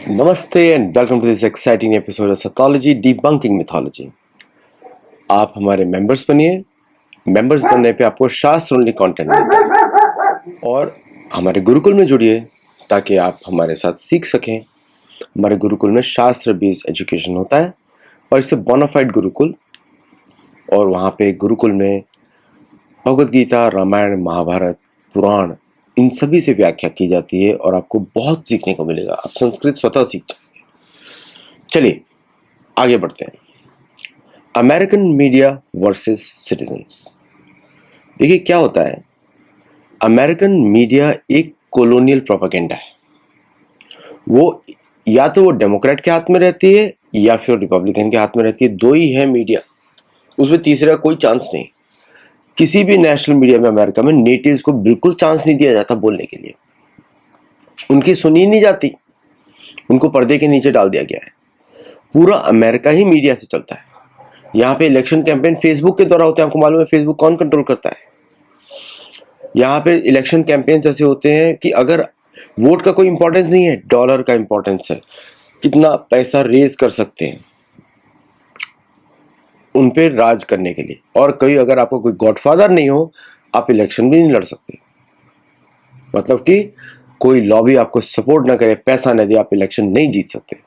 नमस्ते and welcome to this exciting episode of sathology debunking mythology. आप हमारे members बनिए। मेंबर्स बनने पे आपको शास्त्र ओनली कंटेंट मिलता है और हमारे गुरुकुल में जुड़िए ताकि आप हमारे साथ सीख सकें। हमारे गुरुकुल में शास्त्र बेस्ड एजुकेशन होता है और इससे बोनाफाइड गुरुकुल, और वहाँ पे गुरुकुल में भगवद गीता, रामायण, महाभारत, पुराण, इन सभी से व्याख्या की जाती है और आपको बहुत सीखने को मिलेगा। आप संस्कृत स्वतः सीख जाएंगे। चलिए आगे बढ़ते हैं। American media versus citizens. देखिए क्या होता है, अमेरिकन मीडिया एक कॉलोनियल प्रोपेगेंडा है। वो या तो वो डेमोक्रेट के हाथ में रहती है या फिर रिपब्लिकन के हाथ में रहती है। दो ही है मीडिया, उसमें तीसरे का कोई चांस नहीं। किसी भी नेशनल मीडिया में अमेरिका में नेटिव्स को बिल्कुल चांस नहीं दिया जाता बोलने के लिए। उनकी सुनी नहीं जाती, उनको पर्दे के नीचे डाल दिया गया है। पूरा अमेरिका ही मीडिया से चलता है। यहाँ पे इलेक्शन कैंपेन फेसबुक के द्वारा होते हैं। आपको मालूम है फेसबुक कौन कंट्रोल करता है? यहाँ पे इलेक्शन कैंपेन ऐसे होते हैं कि अगर वोट का कोई इंपॉर्टेंस नहीं है, डॉलर का इंपॉर्टेंस है, कितना पैसा रेज कर सकते हैं उन पे राज करने के लिए। और कहीं अगर आपको कोई गॉडफादर नहीं हो, आप इलेक्शन भी नहीं लड़ सकते। मतलब कि कोई लॉबी आपको सपोर्ट ना करे, पैसा न दे, आप इलेक्शन नहीं जीत सकते।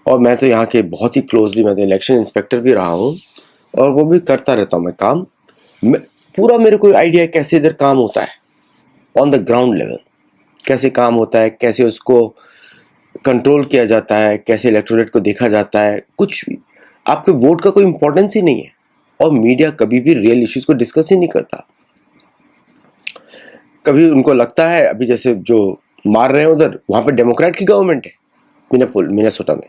और मैं तो यहाँ के बहुत ही क्लोजली, मैं तो इलेक्शन इंस्पेक्टर भी रहा हूँ और वो भी करता रहता हूँ मैं काम। पूरा मेरे को आइडिया है कैसे इधर काम होता है ऑन द ग्राउंड लेवल, कैसे काम होता है, कैसे उसको कंट्रोल किया जाता है, कैसे इलेक्टोरेट को देखा जाता है। कुछ भी आपके वोट का कोई इंपॉर्टेंस ही नहीं है और मीडिया कभी भी रियल इश्यूज को डिस्कस ही नहीं करता। कभी उनको लगता है, अभी जैसे जो मार रहे हैं उधर, वहाँ पे डेमोक्रेट की गवर्नमेंट है मिनेसोटा में,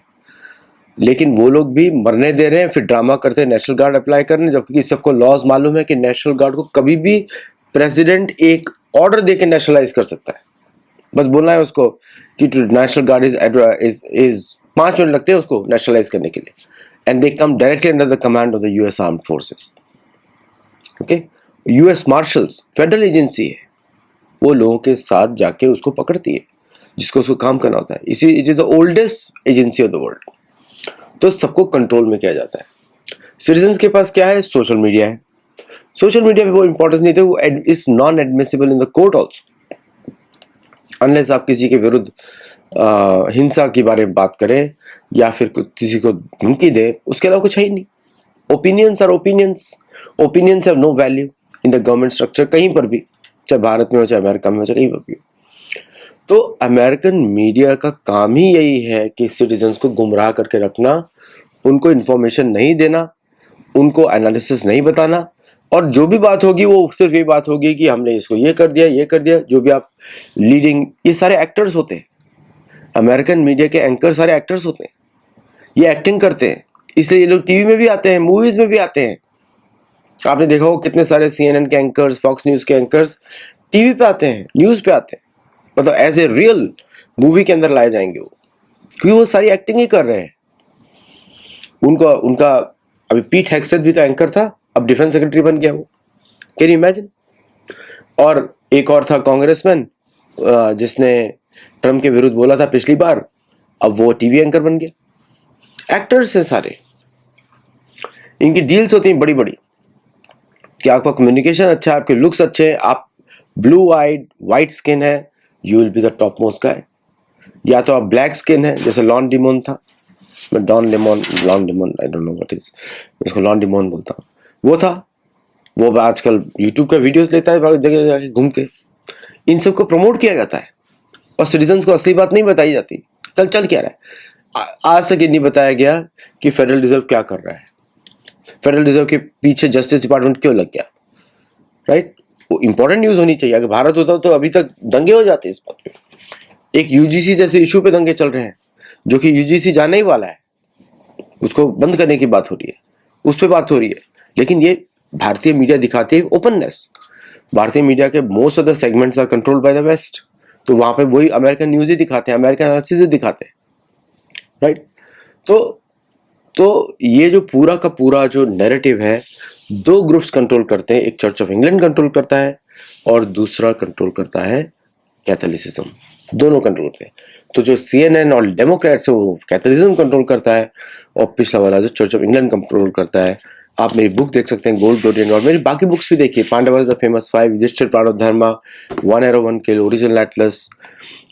लेकिन वो लोग भी मरने दे रहे हैं, फिर ड्रामा करते हैं नेशनल गार्ड अप्लाई करने, जबकि सबको लॉज मालूम है कि नेशनल गार्ड को कभी भी प्रेसिडेंट एक ऑर्डर देके नेशनलाइज कर सकता है। बस बोलना है उसको कि नेशनल गार्ड इज 5 मिनट लगते हैं उसको नेशनलाइज करने के लिए, and they come directly under the command of the US armed forces. Okay, US marshals federal agency है, वो लोगों के साथ जाके उसको पकड़ती है जिसको उसको काम करना होता है। इसी it is the oldest agency of the world. तो सबको कंट्रोल में किया जाता है। सिटीजन्स के पास क्या है? सोशल मीडिया है। सोशल मीडिया पे वो इंपॉर्टेंस नहीं थे, वो is non admissible in the court also, unless आप किसी के विरुद्ध हिंसा के बारे में बात करें या फिर किसी को धमकी दे, उसके अलावा कुछ है ही नहीं। Opinions are opinions, opinions have no value in the government structure, कहीं पर भी, चाहे भारत में हो, चाहे अमेरिका में हो, चाहे कहीं पर भी हो। तो अमेरिकन मीडिया का काम ही यही है कि सिटीजन्स को गुमराह करके रखना, उनको इन्फॉर्मेशन नहीं देना, उनको एनालिसिस नहीं बताना, और जो भी बात होगी वो सिर्फ ये बात होगी कि हमने इसको ये कर दिया, ये कर दिया। जो भी आप लीडिंग, ये सारे एक्टर्स होते हैं। अमेरिकन मीडिया के एंकर सारे एक्टर्स होते हैं, ये एक्टिंग करते हैं, इसलिए ये लोग टीवी में भी आते हैं, मूवीज में भी आते हैं। आपने देखा हो कितने सारे CNN के एंकर्स, फॉक्स न्यूज के एंकर्स टीवी पे आते हैं, न्यूज पे आते हैं, मतलब एज ए रियल मूवी के अंदर लाए जाएंगे वो, क्योंकि वो सारी एक्टिंग ही कर रहे हैं। उनका अभी पीट हेग्सेथ भी तो एंकर था, अब डिफेंस सेक्रेटरी बन गया वो, कैन यू इमेजिन। और एक और था कांग्रेसमैन जिसने ट्रम्प के विरुद्ध बोला था पिछली बार, अब वो टीवी एंकर बन गया। एक्टर्स हैं सारे, इनकी डील्स होती हैं बड़ी बड़ी कि आपका कम्युनिकेशन अच्छा है, आपके लुक्स अच्छे हैं, आप ब्लू आइड वाइट स्किन है, you will be the top most guy. या तो आप ब्लैक स्किन है, जैसे लॉन डिमोन था, मैं lawn demon I don't know what is, इसको लॉन डिमोन बोलता हूँ, वो था। वो आजकल यूट्यूब का वीडियोस लेता है जगह जगह घूम के, इन सबको प्रमोट किया जाता है और सिटीजन्स को असली बात नहीं बताई जाती। कल चल क्या रहा है, आज तक ये नहीं बताया गया कि फेडरल रिजर्व क्या कर रहा है, फेडरल रिजर्व के पीछे जस्टिस डिपार्टमेंट क्यों लग गया, राइट? वो इंपॉर्टेंट न्यूज होनी चाहिए। अगर भारत होता तो अभी तक दंगे हो जाते इस बात पे। एक यूजीसी जैसे इशू पे दंगे चल रहे हैं, जो कि यूजीसी जाने ही वाला है, उसको बंद करने की बात हो रही है, उस पर बात हो रही है। लेकिन ये भारतीय मीडिया दिखाती है ओपननेस। भारतीय मीडिया के most of the segments are controlled by the west, तो वहां पे वही अमेरिकन न्यूज ही दिखाते हैं, अमेरिकन एनालिसिस ही दिखाते हैं, राइट? तो ये जो पूरा का पूरा जो नैरेटिव है, दो ग्रुप्स कंट्रोल करते हैं। एक चर्च ऑफ इंग्लैंड कंट्रोल करता है और दूसरा कंट्रोल करता है कैथोलिसिज्म। दोनों कंट्रोल करते हैं। तो जो CNN और डेमोक्रेट्स है वो कैथोलिज्म कंट्रोल करता है, और पिछला वाला जो चर्च ऑफ इंग्लैंड कंट्रोल करता है। आप मेरी बुक देख सकते हैं, गोल्ड डोरियन, और मेरी बाकी बुक्स भी देखिए, Pandavas the famous five, Yudhishthira prince of Dharma, one arrow one kill, original atlas,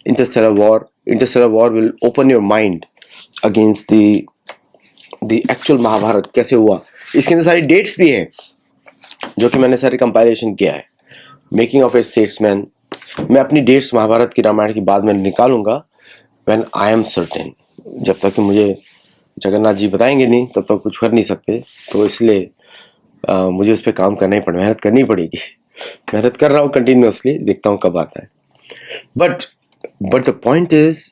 interstellar war. Interstellar war will open your mind against the actual Mahabharata कैसे हुआ। इसके अंदर सारी डेट्स भी हैं जो कि मैंने सारे कंपाइलेशन किया है। मेकिंग ऑफ ए स्टेट्समैन, मैं अपनी डेट्स महाभारत की, रामायण की बाद में निकालूंगा व्हेन आई एम सर्टेन। जब तक कि मुझे जगन्नाथ जी बताएंगे नहीं तब तक कुछ कर नहीं सकते, तो इसलिए मुझे उस पर काम करना ही पड़ेगा, मेहनत करनी पड़ेगी। मेहनत कर रहा हूँ कंटिन्यूसली, देखता हूँ कब आता है। बट द पॉइंट इज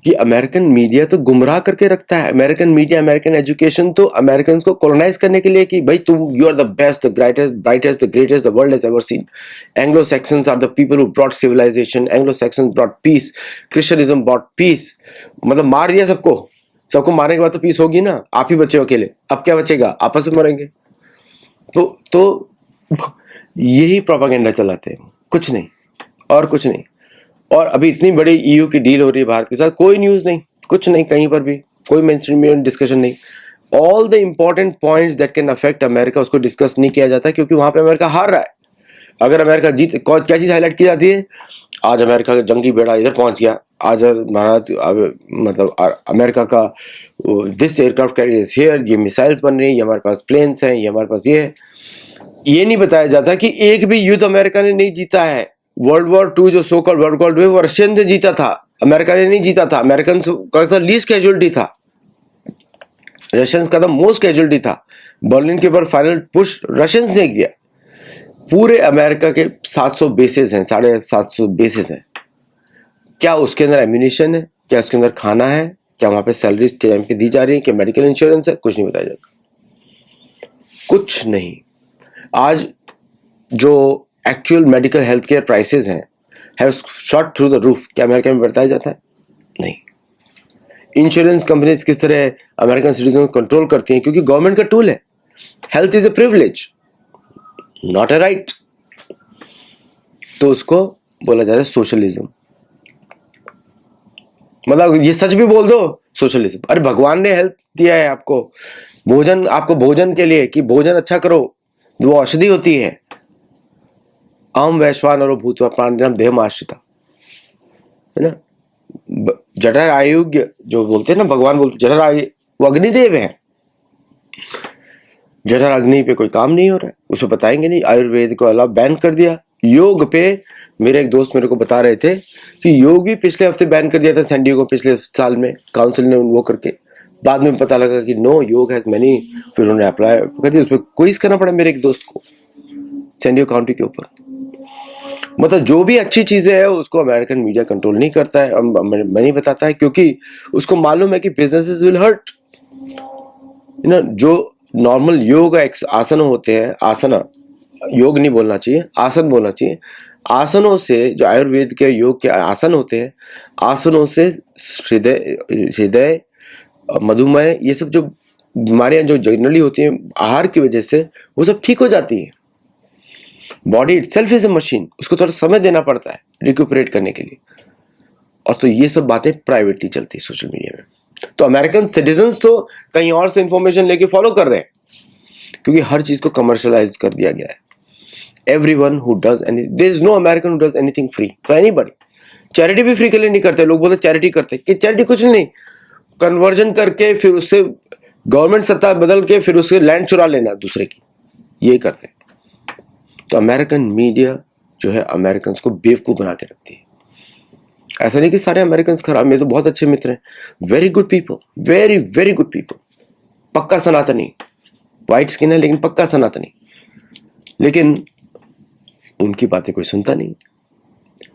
कि अमेरिकन मीडिया तो गुमराह करके रखता है। अमेरिकन मीडिया, अमेरिकन एजुकेशन तो अमेरिकन को कॉलोनाइज करने के लिए कि भाई तुम, you are the best, the greatest, brightest, the greatest the world has ever seen. Anglo Saxons are the people who brought civilisation, Anglo Saxons brought peace, क्रिश्चियनिज्म brought peace. मतलब मार दिया सबको, सबको मारने के बाद तो पीस होगी ना, आप ही बचे हो अकेले, अब क्या बचेगा, आपस में मरेंगे। तो यही प्रोपेगेंडा चलाते हैं, कुछ नहीं और कुछ नहीं। और अभी इतनी बड़ी EU की डील हो रही है भारत के साथ, कोई न्यूज नहीं, कुछ नहीं, कहीं पर भी कोई मेनस्ट्रीम डिस्कशन नहीं। All the important points that can affect America उसको डिस्कस नहीं किया जाता, क्योंकि वहां पे अमेरिका हार रहा है। अगर अमेरिका जीत, क्या चीज हाईलाइट की जाती है, आज अमेरिका का जंगी बेड़ा इधर पहुंच गया, आज भारत, मतलब अमेरिका का दिस एयरक्राफ्ट कैरियर्स हियर, ये मिसाइल्स बन रही हैं, ये हमारे पास प्लेन्स हैं, ये हमारे पास ये है। ये नहीं बताया जाता कि एक भी युद्ध अमेरिका ने नहीं जीता है। वर्ल्ड वॉर 2 जो सो कॉल्ड वर्ल्ड वॉर 2 वो रशियन से जीता था, अमेरिका ने नहीं जीता था। अमेरिकन का लीस्ट कैजुअलिटी था, रशियंस का मोस्ट कैजुअलिटी था। बर्लिन के ऊपर फाइनल पुश रशियंस ने किया। पूरे अमेरिका के 700 बेसेस हैं, 750 बेसेस हैं। क्या उसके अंदर एम्यूनिशन है, क्या उसके अंदर खाना है, क्या वहां पे सैलरीज टाइम पे दी जा रही है, क्या मेडिकल इंश्योरेंस है, कुछ नहीं बताया जाता, कुछ नहीं। आज जो actual medical health care prices हैं have shot through the roof, क्या अमेरिका में बताया जाता है? नहीं। इंश्योरेंस कंपनीज किस तरह अमेरिकन सिटीजन को कंट्रोल करती हैं, क्योंकि गवर्नमेंट का टूल है। Health is a privilege, not a right. तो उसको बोला जाता है सोशलिज्म। मतलब ये सच भी बोल दो, सोशलिज्म। अरे भगवान ने हेल्थ दिया है आपको, भोजन, आपको भोजन के लिए कि भोजन अच्छा करो, वो औषधि होती है। अहम वैश्वान और भूतवा प्राणिनाम देहमाश्रिता, है ना। जठर आयुग्य जो बोलते हैं ना, भगवान बोलते जठर आयु, वो अग्निदेव है। जठर अग्नि पे कोई काम नहीं हो रहा है, उसे बताएंगे नहीं। आयुर्वेद को अलावा बैन कर दिया। योग पे मेरे एक दोस्त मेरे को बता रहे थे कि योग भी पिछले हफ्ते बैन कर दिया था सैन डिएगो, पिछले साल में काउंसिल ने वो करके। बाद में पता लगा कि नो, योग हैज मैनी, फिर उन्होंने अप्लाई कर दिया। उसमें क्विज करना पड़ा मेरे एक दोस्त को सैन डिएगो काउंटी के ऊपर। मतलब जो भी अच्छी चीजें हैं उसको अमेरिकन मीडिया कंट्रोल नहीं करता है, नहीं बताता है, क्योंकि उसको मालूम है कि बिजनेसेस विल हर्ट। ना, जो नॉर्मल योग आसन होते हैं, आसना, योग नहीं बोलना चाहिए, आसन बोलना चाहिए। आसनों से, जो आयुर्वेद के योग के आसन होते हैं, आसनों से हृदय, मधुमेह, ये सब जो बीमारियां जो जनरली होती हैं आहार की वजह से, वो सब ठीक हो जाती हैं। Body itself is a machine, उसको थोड़ा समय देना पड़ता है रिक्यूपरेट करने के लिए। और तो ये सब बातें प्राइवेटली चलती है सोशल मीडिया में। तो अमेरिकन सिटीजन्स तो कहीं और से इंफॉर्मेशन लेके फॉलो कर रहे हैं, क्योंकि हर चीज को कमर्शियलाइज कर दिया गया है। Everyone who does anything, there is no American who does anything free for anybody. Charity भी फ्री के लिए नहीं करते। लोग बोलते चैरिटी करते, कि चैरिटी कुछ नहीं, कन्वर्जन करके फिर उससे गवर्नमेंट सत्ता बदल के फिर उससे लैंड चुरा लेना दूसरे की, ये करते। तो अमेरिकन मीडिया जो है अमेरिकन को बेवकूफ बना के रखती है। ऐसा नहीं कि सारे अमेरिकन खराब, मेरे तो बहुत अच्छे मित्र हैं, very good people, very very good people, पक्का सनातनी, व्हाइट स्किन है लेकिन पक्का सनातनी। लेकिन उनकी बातें कोई सुनता नहीं।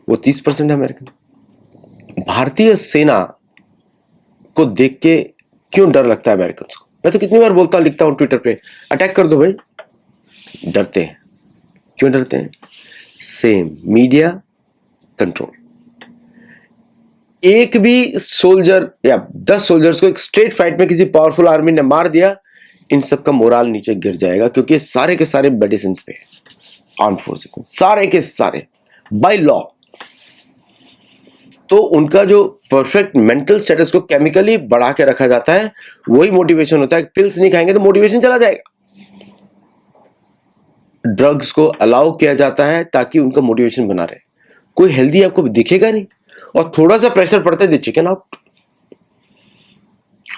वो 30% अमेरिकन। भारतीय सेना को देख के क्यों डर लगता है अमेरिकन को? मैं तो कितनी बार बोलता हूं, लिखता हूं ट्विटर पे, अटैक कर दो भाई। डरते हैं। क्यों डरते हैं? Same media control. एक भी सोल्जर या 10 सोल्जर्स को एक स्ट्रेट फाइट में किसी पावरफुल आर्मी ने मार दिया, इन सब का मोराल नीचे गिर जाएगा, क्योंकि सारे के सारे मेडिसिन पे, आर्म्ड फोर्सेस में सारे के सारे बाय लॉ। तो उनका जो परफेक्ट मेंटल स्टेटस को केमिकली बढ़ा के रखा जाता है, वही मोटिवेशन होता है। पिल्स नहीं खाएंगे तो मोटिवेशन चला जाएगा। ड्रग्स को अलाउ किया जाता है ताकि उनका मोटिवेशन बना रहे। कोई हेल्दी आपको दिखेगा नहीं, और थोड़ा सा प्रेशर पड़ता है, चिकन आउट।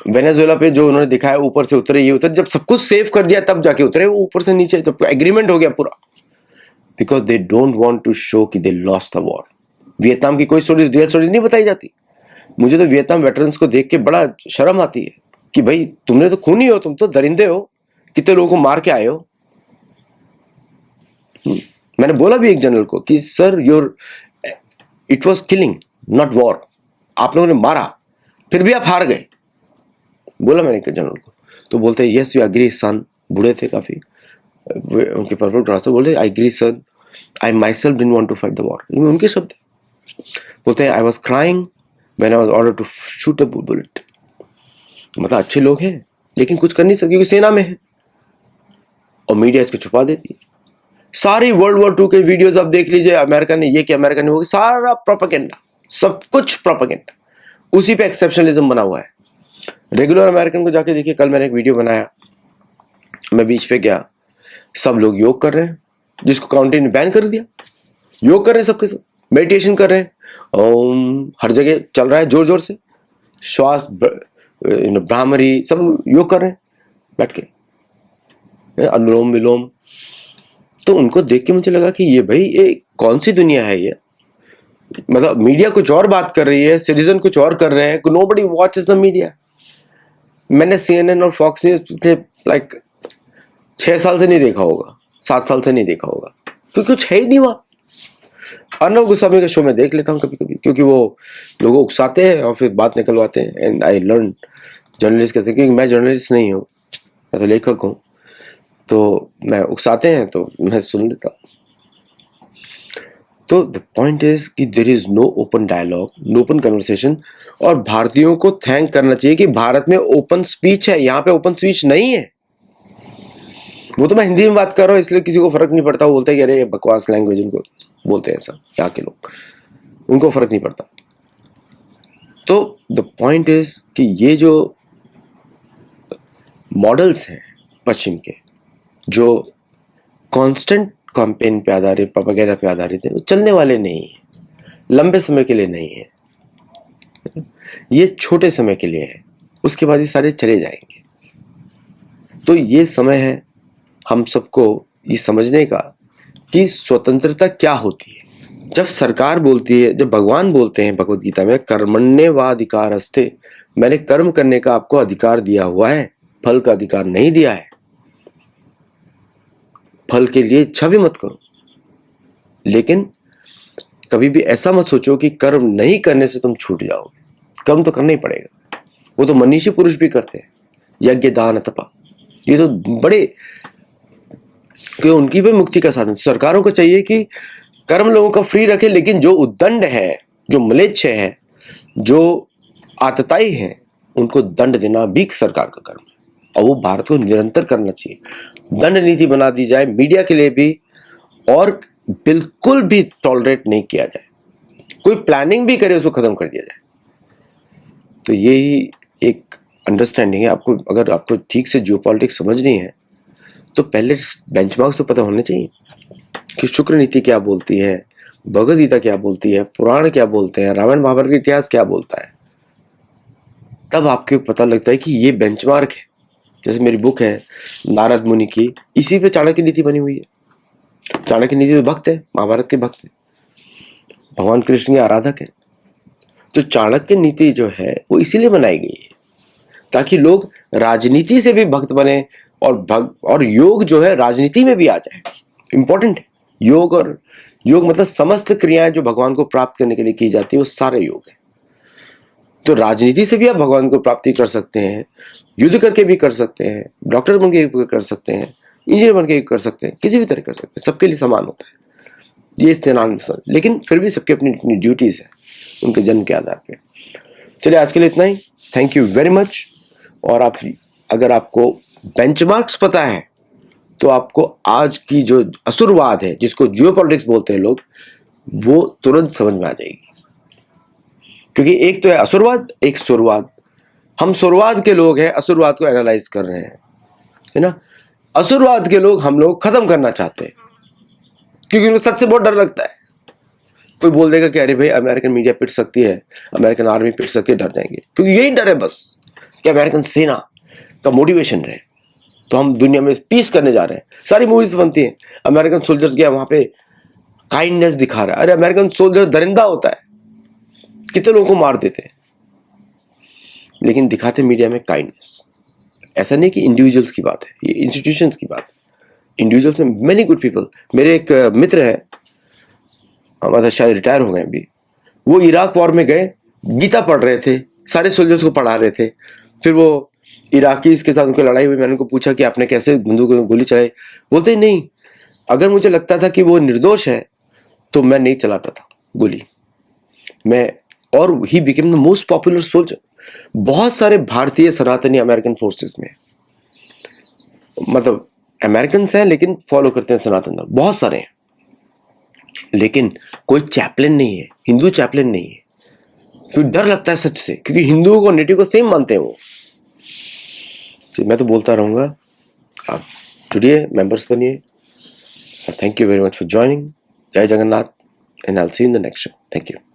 वेनेजुएला पे जो उन्होंने दिखाया, ऊपर से उतरे, ये उतरे, जब सब कुछ सेव कर दिया तब जाके उतरे वो ऊपर से नीचे, जब एग्रीमेंट हो गया पूरा। Because they don't want to show कि they lost the war. Vietnam की कोई स्टोरीज, रियल स्टोरीज नहीं बताई जाती। मुझे तो वियतनाम वेटरन्स को देख के बड़ा शर्म आती है कि भाई तुमने तो खूनी हो, तुम तो दरिंदे हो, कितने लोगों को मार के आए हो। मैंने बोला भी एक जनरल को कि sir your it was killing not war, आप लोगों ने मारा फिर भी आप हार गए, बोला मैंने एक जनरल को। तो बोलते हैं यस वी एग्री सन, बूढ़े थे काफी, उनके पर्पल क्रॉस, तो बोले I agree sir, I myself didn't want to fight the war. उनके शब्द बोलते हैं I was crying when I was ordered to shoot a bullet. मतलब अच्छे लोग हैं लेकिन कुछ कर नहीं सकते क्योंकि सेना में है, और मीडिया इसको छुपा देती है। सारी वर्ल्ड वॉर 2 के वीडियोस आप देख लीजिए, अमेरिका ने ये किया, अमेरिका ने वो, सारा प्रोपेगेंडा, सब कुछ प्रोपेगेंडा, उसी पे एक्सेप्शनलिज्म बना हुआ है। रेगुलर अमेरिकन को जाके देखिए, कल मैंने एक वीडियो बनाया, मैं बीच पे गया, सब लोग योग कर रहे हैं, जिसको काउंटी ने बैन कर दिया, योग कर रहे हैं सबके सब, मेडिटेशन कर रहे हैं, हर जगह चल रहा है जोर जोर से, श्वास भ्रामरी, सब योग कर रहे हैं बैठ के, अनुलोम विलोम। तो उनको देख के मुझे लगा कि ये भाई ये कौन सी दुनिया है ये। मतलब मीडिया कुछ और बात कर रही है, सिटीजन कुछ और कर रहे हैं, नोबडी वॉचेस द मीडिया। मैंने CNN और फॉक्स न्यूज पिछले लाइक 6 साल से नहीं देखा होगा, 7 साल से नहीं देखा होगा, क्योंकि कुछ है ही नहीं वहां। अर्नब गोस्वामी का शो मैं देख लेता हूँ कभी कभी, क्योंकि वो लोगों को उकसाते हैं और फिर बात निकलवाते हैं, एंड आई लर्न जर्नलिस्ट कहते हैं, क्योंकि मैं जर्नलिस्ट नहीं हूँ, मैं तो लेखक हूँ, तो मैं उकसाते हैं तो मैं सुन लेता। तो द पॉइंट इज कि there is no open dialogue, no open conversation. और भारतीयों को थैंक करना चाहिए कि भारत में ओपन स्पीच है, यहाँ पे ओपन स्पीच नहीं है। वो तो मैं हिंदी में बात कर रहा हूँ इसलिए किसी को फर्क नहीं पड़ता, वो बोलते हैं कि अरे बकवास लैंग्वेज, उनको बोलते हैं ऐसा यहाँ के लोग, उनको फर्क नहीं पड़ता। तो द पॉइंट इज कि ये जो मॉडल्स हैं पश्चिम के, जो कांस्टेंट कैंपेन पे आधारित, प्रोपेगेंडा पे आधारित है, वो चलने वाले नहीं है, लंबे समय के लिए नहीं है, ये छोटे समय के लिए है, उसके बाद ये सारे चले जाएंगे। तो ये समय है हम सबको ये समझने का कि स्वतंत्रता क्या होती है। जब सरकार बोलती है, जब भगवान बोलते हैं भगवद गीता में, कर्मण्येवाधिकारस्ते, मैंने कर्म करने का आपको अधिकार दिया हुआ है, फल का अधिकार नहीं दिया है। फल के लिए इच्छा भी मत करो, लेकिन कभी भी ऐसा मत सोचो कि कर्म नहीं करने से तुम छूट जाओगे। कर्म तो करना ही पड़ेगा, वो तो मनीषी पुरुष भी करते हैं, यज्ञ दान तपा, ये तो बड़े, कि उनकी भी मुक्ति का साधन। सरकारों को चाहिए कि कर्म लोगों का फ्री रखे, लेकिन जो उद्दंड है, जो म्लेच्छ है, जो आतताई है, उनको दंड देना भी सरकार का कर्म है, और वो भारत को निरंतर करना चाहिए। दंड नीति बना दी जाए मीडिया के लिए भी, और बिल्कुल भी टॉलरेट नहीं किया जाए, कोई प्लानिंग भी करे उसको खत्म कर दिया जाए। तो यही एक अंडरस्टैंडिंग है। आपको, अगर आपको ठीक से जियोपॉलिटिक्स समझनी है तो पहले बेंचमार्क्स तो पता होने चाहिए कि शुक्र नीति क्या बोलती है, भगवद गीता क्या बोलती है, पुराण क्या बोलते हैं, रामायण महाभारत का इतिहास क्या बोलता है। तब आपको पता लगता है कि ये बेंचमार्क है। जैसे मेरी बुक है नारद मुनि की, इसी पे चाणक्य नीति बनी हुई है। चाणक्य नीति तो भक्त है, महाभारत के भक्त है, भगवान कृष्ण के आराधक है। तो चाणक्य नीति जो है वो इसीलिए बनाई गई है ताकि लोग राजनीति से भी भक्त बने, और योग जो है राजनीति में भी आ जाए। इंपॉर्टेंट है योग, और योग मतलब समस्त क्रियाएं जो भगवान को प्राप्त करने के लिए की जाती है वो सारे योग है। तो राजनीति से भी आप भगवान को प्राप्ति कर सकते हैं, युद्ध करके भी कर सकते हैं, डॉक्टर बन के भी कर सकते हैं, इंजीनियर बन के भी कर सकते हैं, किसी भी तरह कर सकते हैं, सबके लिए समान होता है ये इस्तेनान। लेकिन फिर भी सबकी अपनी अपनी ड्यूटीज है उनके जन्म के आधार पे। चलिए आज के लिए इतना ही, थैंक यू वेरी मच। और आप, अगर आपको बेंचमार्क्स पता है तो आपको आज की जो असुरवाद है, जिसको जियोपॉलिटिक्स बोलते हैं लोग, वो तुरंत समझ में आ जाएगी। क्योंकि एक तो है असुरवाद, एक सुरवाद। हम सुरवाद के लोग हैं, असुरवाद को एनालाइज कर रहे हैं, है ना। असुरवाद के लोग हम लोग खत्म करना चाहते हैं, क्योंकि उनको सच से बहुत डर लगता है। कोई बोल देगा कि अरे भाई अमेरिकन मीडिया पिट सकती है, अमेरिकन आर्मी पिट सकती है, डर जाएंगे, क्योंकि यही डर है बस कि अमेरिकन सेना का मोटिवेशन रहे। तो हम दुनिया में पीस करने जा रहे हैं, सारी मूवीज बनती हैं, अमेरिकन सोल्जर्स गया वहां पे काइंडनेस दिखा रहा है। अरे अमेरिकन सोल्जर दरिंदा होता है, कितने लोगों को मार देते हैं, लेकिन दिखाते मीडिया में काइंडनेस। ऐसा नहीं कि इंडिविजुअल्स की बात है, ये इंस्टीट्यूशंस की बात है। इंडिविजुअल्स में मेनी गुड पीपल। मेरे एक मित्र है, हमारे शायद रिटायर हो गए अभी, वो इराक वॉर में गए, गीता पढ़ रहे थे, सारे सोल्जर्स को पढ़ा रहे थे। फिर वो इराकीज के साथ उनकी लड़ाई हुई, मैंने उनको पूछा कि आपने कैसे बंदूक में गोली चलाई। बोलते नहीं, अगर मुझे लगता था कि वो निर्दोष है तो मैं नहीं चलाता था गोली, मैं। और he became the most popular soldier. बहुत सारे भारतीय सनातनी अमेरिकन फोर्सेस में, मतलब अमेरिकन हैं लेकिन फॉलो करते हैं सनातन धर्म, बहुत सारे हैं। लेकिन कोई चैपलिन नहीं है, हिंदू चैपलिन नहीं है, क्योंकि डर लगता है सच से, क्योंकि हिंदुओं को नेटिव को सेम मानते हैं वो। मैं तो बोलता रहूंगा, आप जुड़िए, मेंबर्स बनिए। Thank you very much for joining. जय Jagannath, and I will see you in the next show. Thank you.